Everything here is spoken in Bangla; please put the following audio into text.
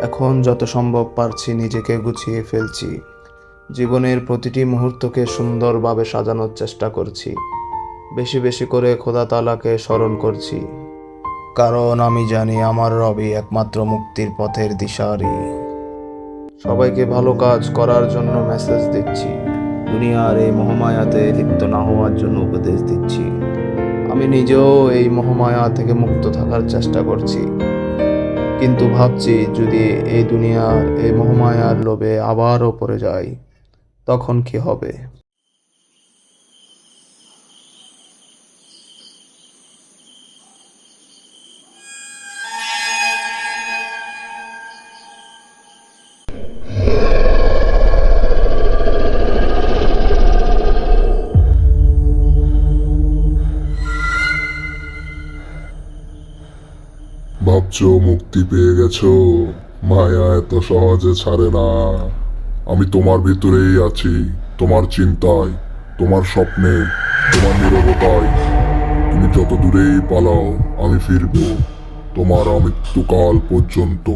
এখন যত সম্ভব পারছি নিজেকে গুছিয়ে ফেলছি। জীবনের প্রতিটি মুহূর্তকে সুন্দরভাবে সাজানোর চেষ্টা করছি। বেশি বেশি করে খোদা তাআলাকে স্মরণ করছি, কারণ আমি জানি আমার রবই একমাত্র মুক্তির পথের দিশারি। সবাইকে ভালো কাজ করার জন্য মেসেজ দিচ্ছি, দুনিয়ার এই মোহমায়াতে লিপ্ত না হওয়ার জন্য উপদেশ দিচ্ছি। আমি নিজেও এই মোহমায়া থেকে মুক্ত থাকার চেষ্টা করছি, কিন্তু ভাবছি যদি এই দুনিয়ার এই মোহমায়ার লোভে আবারও পড়ে যাই, তখন কি হবে? ভাবছো মুক্তি পেয়ে গেছো? মায়া এত সহজে ছাড়ে না। আমি তোমার ভিতরেই আছি, তোমার চিন্তায়, তোমার স্বপ্নে, তোমার নীরবতায়। তুমি যত দূরেই পালাও, আমি ফিরবো তোমার আমৃত্যুকাল পর্যন্ত।